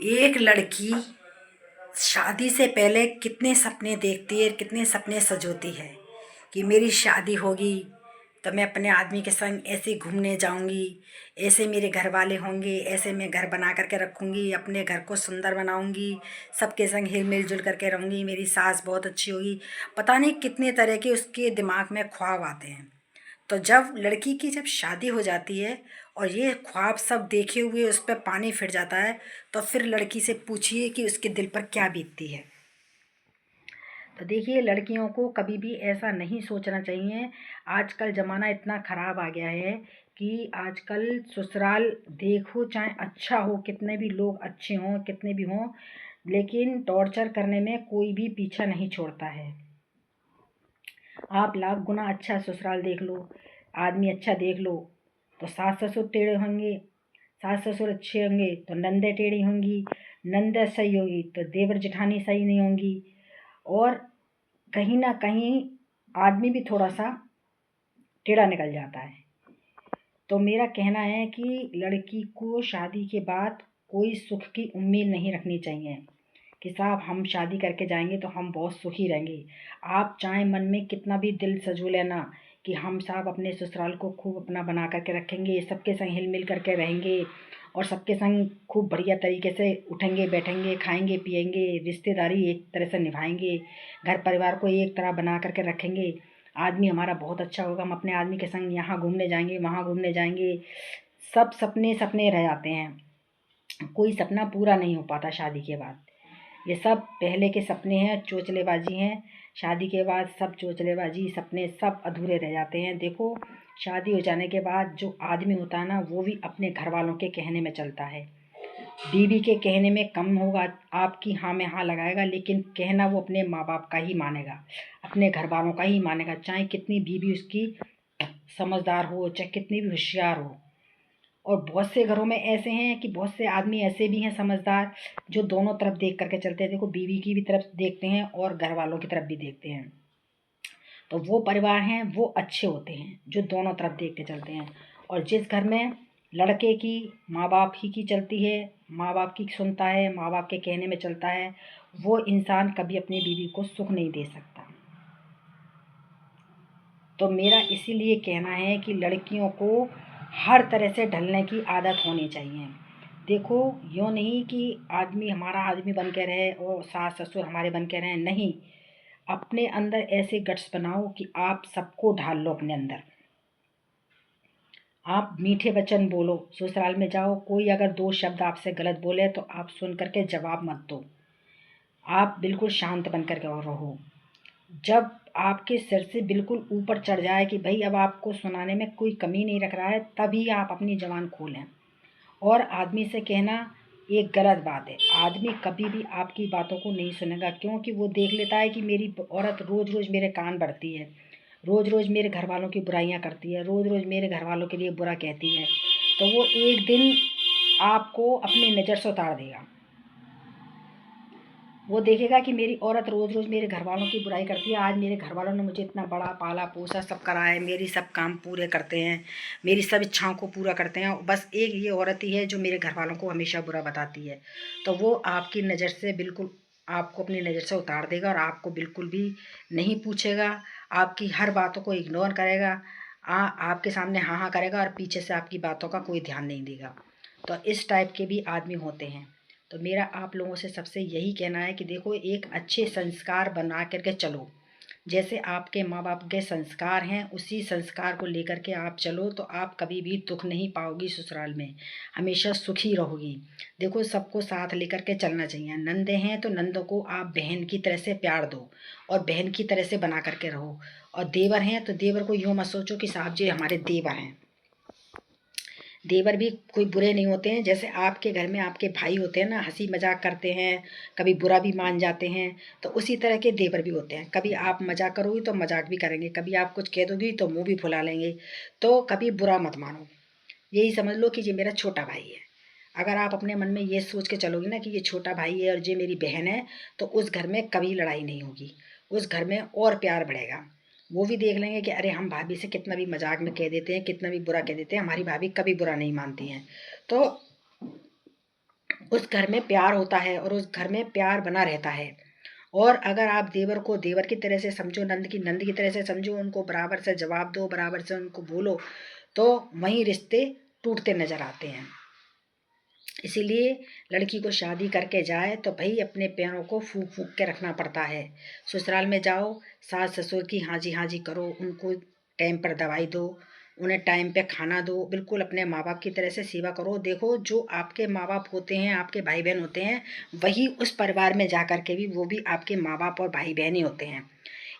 एक लड़की शादी से पहले कितने सपने देखती है, कितने सपने सजोती है कि मेरी शादी होगी तो मैं अपने आदमी के संग ऐसे घूमने जाऊंगी, ऐसे मेरे घर वाले होंगे, ऐसे मैं घर बना करके रखूंगी, अपने घर को सुंदर बनाऊंगी, सबके संग हिल मिल जुल करके रहूंगी, मेरी सास बहुत अच्छी होगी। पता नहीं कितने तरह के उसके दिमाग में ख्वाब आते हैं। तो जब लड़की की जब शादी हो जाती है और ये ख्वाब सब देखे हुए उस पर पानी फिर जाता है, तो फिर लड़की से पूछिए कि उसके दिल पर क्या बीतती है। तो देखिए, लड़कियों को कभी भी ऐसा नहीं सोचना चाहिए। आजकल ज़माना इतना ख़राब आ गया है कि आजकल ससुराल देखो चाहे अच्छा हो, कितने भी लोग अच्छे हों, कितने भी हों, लेकिन टॉर्चर करने में कोई भी पीछा नहीं छोड़ता है। आप लाख गुना अच्छा ससुराल देख लो, आदमी अच्छा देख लो, तो सास ससुर टेढ़े होंगे, सास ससुर अच्छे होंगे तो नंदे टेढ़ी होंगी, नंदे सही होगी तो देवर जेठानी सही नहीं होंगी, और कहीं ना कहीं आदमी भी थोड़ा सा टेढ़ा निकल जाता है। तो मेरा कहना है कि लड़की को शादी के बाद कोई सुख की उम्मीद नहीं रखनी चाहिए कि साहब हम शादी करके जाएंगे तो हम बहुत सुखी रहेंगे। आप चाहे मन में कितना भी दिल सजो लेना कि हम साहब अपने ससुराल को खूब अपना बना करके रखेंगे, सबके संग हिल मिल करके रहेंगे और सबके संग खूब बढ़िया तरीके से उठेंगे बैठेंगे, खाएंगे पिएंगे, रिश्तेदारी एक तरह से निभाएंगे, घर परिवार को एक तरह बना करके रखेंगे, आदमी हमारा बहुत अच्छा होगा, हम अपने आदमी के संग यहाँ घूमने जाएंगे वहाँ घूमने जाएंगे। सब सपने सपने रह जाते हैं, कोई सपना पूरा नहीं हो पाता शादी के बाद। ये सब पहले के सपने हैं, चोचलेबाजी हैं। शादी के बाद सब चोचलेबाजी सपने सब अधूरे रह जाते हैं। देखो, शादी हो जाने के बाद जो आदमी होता है ना, वो भी अपने घर वालों के कहने में चलता है। बीवी के कहने में कम होगा, आपकी हाँ में हाँ लगाएगा, लेकिन कहना वो अपने माँ बाप का ही मानेगा, अपने घर वालों का ही मानेगा, चाहे कितनी बीवी उसकी समझदार हो, चाहे कितनी भी होशियार हो। और बहुत से घरों में ऐसे हैं कि बहुत से आदमी ऐसे भी हैं समझदार, जो दोनों तरफ देख करके चलते हैं। देखो, बीवी की भी तरफ देखते हैं और घर वालों की तरफ भी देखते हैं। तो वो परिवार हैं वो अच्छे होते हैं जो दोनों तरफ देख के चलते हैं। और जिस घर में लड़के की माँ बाप ही की चलती है, माँ बाप की सुनता है, माँ बाप के कहने में चलता है, वो इंसान कभी अपनी बीवी को सुख नहीं दे सकता। तो मेरा इसीलिए कहना है कि लड़कियों को हर तरह से ढलने की आदत होनी चाहिए। देखो, यूँ नहीं कि आदमी हमारा आदमी बन के रहे और सास ससुर हमारे बन के रहें, नहीं। अपने अंदर ऐसे गट्स बनाओ कि आप सबको ढाल लो अपने अंदर। आप मीठे वचन बोलो, ससुराल में जाओ, कोई अगर दो शब्द आपसे गलत बोले तो आप सुन करके जवाब मत दो, आप बिल्कुल शांत बन करके रहो। जब आपके सिर से बिल्कुल ऊपर चढ़ जाए कि भाई अब आपको सुनाने में कोई कमी नहीं रख रहा है, तभी आप अपनी ज़बान खोलें। और आदमी से कहना एक गलत बात है, आदमी कभी भी आपकी बातों को नहीं सुनेगा, क्योंकि वो देख लेता है कि मेरी औरत रोज़ रोज़ मेरे कान भरती है, रोज़ रोज़ मेरे घर वालों की बुराइयां करती है, रोज़ रोज़ मेरे घर वालों के लिए बुरा कहती है, तो वो एक दिन आपको अपनी नज़र से उतार देगा। वो देखेगा कि मेरी औरत रोज़ रोज़ मेरे घर वालों की बुराई करती है, आज मेरे घर वालों ने मुझे इतना बड़ा पाला पोसा सब करा है, मेरी सब काम पूरे करते हैं, मेरी सब इच्छाओं को पूरा करते हैं, बस एक ये औरत ही है जो मेरे घर वालों को हमेशा बुरा बताती है। तो वो आपकी नज़र से बिल्कुल, आपको अपनी नज़र से उतार देगा और आपको बिल्कुल भी नहीं पूछेगा, आपकी हर बातों को इग्नोर करेगा, आपके सामने हाँ हाँ करेगा और पीछे से आपकी बातों का कोई ध्यान नहीं देगा। तो इस टाइप के भी आदमी होते हैं। तो मेरा आप लोगों से सबसे यही कहना है कि देखो, एक अच्छे संस्कार बना करके चलो, जैसे आपके माँ बाप के संस्कार हैं उसी संस्कार को लेकर के आप चलो, तो आप कभी भी दुख नहीं पाओगी ससुराल में, हमेशा सुखी रहोगी। देखो, सबको साथ लेकर के चलना चाहिए, नंदे हैं तो नंदों को आप बहन की तरह से प्यार दो और बहन की तरह से बना करके रहो, और देवर हैं तो देवर को यूँ मत सोचो कि साहब जी हमारे देवर हैं। देवर भी कोई बुरे नहीं होते हैं, जैसे आपके घर में आपके भाई होते हैं ना, हंसी मजाक करते हैं, कभी बुरा भी मान जाते हैं, तो उसी तरह के देवर भी होते हैं। कभी आप मजाक करोगी तो मजाक भी करेंगे, कभी आप कुछ कह दोगी तो मुंह भी फुला लेंगे। तो कभी बुरा मत मानो, यही समझ लो कि ये मेरा छोटा भाई है। अगर आप अपने मन में ये सोच के चलोगी ना कि ये छोटा भाई है और ये मेरी बहन है, तो उस घर में कभी लड़ाई नहीं होगी, उस घर में और प्यार बढ़ेगा। वो भी देख लेंगे कि अरे हम भाभी से कितना भी मजाक में कह देते हैं, कितना भी बुरा कह देते हैं, हमारी भाभी कभी बुरा नहीं मानती हैं। तो उस घर में प्यार होता है और उस घर में प्यार बना रहता है। और अगर आप देवर को देवर की तरह से समझो, नंद की तरह से समझो, उनको बराबर से जवाब दो, बराबर से उनको बोलो, तो वहीं रिश्ते टूटते नजर आते हैं। इसीलिए लड़की को शादी करके जाए तो भाई अपने पैरों को फूक फूक के रखना पड़ता है। ससुराल में जाओ, सास ससुर की हाँ जी करो, उनको टाइम पर दवाई दो, उन्हें टाइम पे खाना दो, बिल्कुल अपने माँ बाप की तरह से सेवा करो। देखो, जो आपके माँ बाप होते हैं, आपके भाई बहन होते हैं, वही उस परिवार में जा कर के भी वो भी आपके माँ बाप और भाई बहन ही होते हैं।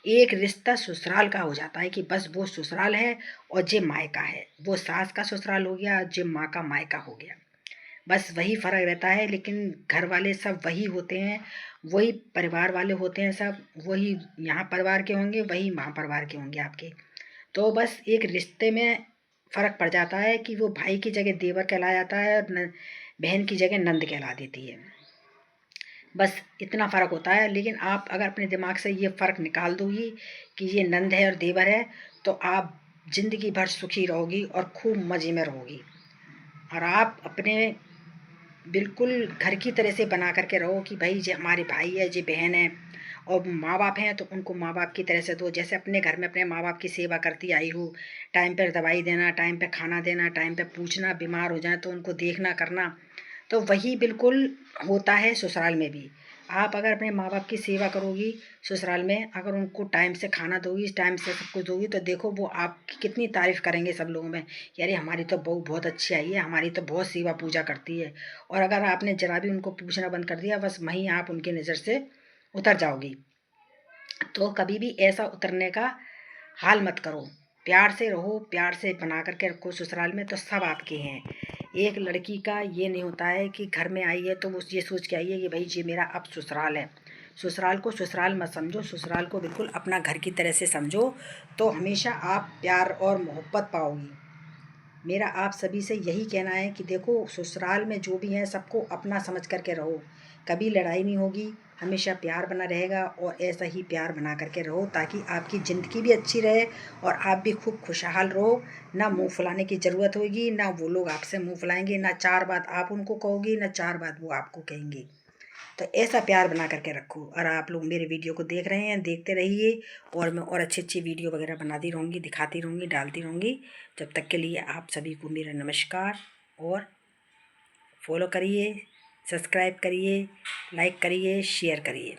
एक रिश्ता ससुराल का हो जाता है कि बस वो ससुराल है और जे मायका है, वो सास का ससुराल हो गया, जे माँ का मायका हो गया। बस वही फ़र्क रहता है, लेकिन घर वाले सब वही होते हैं, वही परिवार वाले होते हैं सब, वही यहाँ परिवार के होंगे, वही वहाँ परिवार के होंगे आपके। तो बस एक रिश्ते में फ़र्क पड़ जाता है कि वो भाई की जगह देवर कहला जाता है और बहन की जगह नंद कहला देती है। बस इतना फ़र्क होता है। लेकिन आप अगर अपने दिमाग से ये फ़र्क निकाल दोगी कि ये नंद है और देवर है, तो आप ज़िंदगी भर सुखी रहोगी और खूब मज़े में रहोगी। और आप अपने बिल्कुल घर की तरह से बना करके रहो कि भाई जे हमारे भाई है, जे बहन है, और माँ बाप हैं तो उनको माँ बाप की तरह से दो, जैसे अपने घर में अपने माँ बाप की सेवा करती आई हूँ। टाइम पर दवाई देना, टाइम पे खाना देना, टाइम पे पूछना, बीमार हो जाए तो उनको देखना करना, तो वही बिल्कुल होता है ससुराल में भी। आप अगर अपने माँ बाप की सेवा करोगी ससुराल में, अगर उनको टाइम से खाना दोगी, टाइम से सब कुछ दोगी, तो देखो वो आपकी कितनी तारीफ़ करेंगे सब लोगों में कि अरे हमारी तो बहू बहुत अच्छी आई है, हमारी तो बहुत सेवा पूजा करती है। और अगर आपने जरा भी उनको पूछना बंद कर दिया, बस वहीं आप उनकी नज़र से उतर जाओगी। तो कभी भी ऐसा उतरने का हाल मत करो। प्यार से रहो, प्यार से बना करके रखो ससुराल में, तो सब आपके हैं। एक लड़की का ये नहीं होता है कि घर में आई है तो वो ये सोच के आई है कि भाई ये मेरा अब ससुराल है। ससुराल को ससुराल मत समझो, ससुराल को बिल्कुल अपना घर की तरह से समझो, तो हमेशा आप प्यार और मोहब्बत पाओगी। मेरा आप सभी से यही कहना है कि देखो, ससुराल में जो भी है सबको अपना समझ करके रहो। कभी लड़ाई नहीं होगी, हमेशा प्यार बना रहेगा, और ऐसा ही प्यार बना करके रहो ताकि आपकी ज़िंदगी भी अच्छी रहे और आप भी खूब खुशहाल रहो। ना मुंह फुलाने की ज़रूरत होगी, ना वो लोग आपसे मुंह फुलाएंगे, ना चार बात आप उनको कहोगी, ना चार बात वो आपको कहेंगे। तो ऐसा प्यार बना करके रखो। और आप लोग मेरे वीडियो को देख रहे हैं, देखते रहिए, और मैं और अच्छी अच्छी वीडियो वगैरह बनाती रहूँगी, दिखाती रहूँगी, डालती रहूँगी। जब तक के लिए आप सभी को मेरा नमस्कार, और फॉलो करिए, सब्सक्राइब करिए, लाइक करिए, शेयर करिए।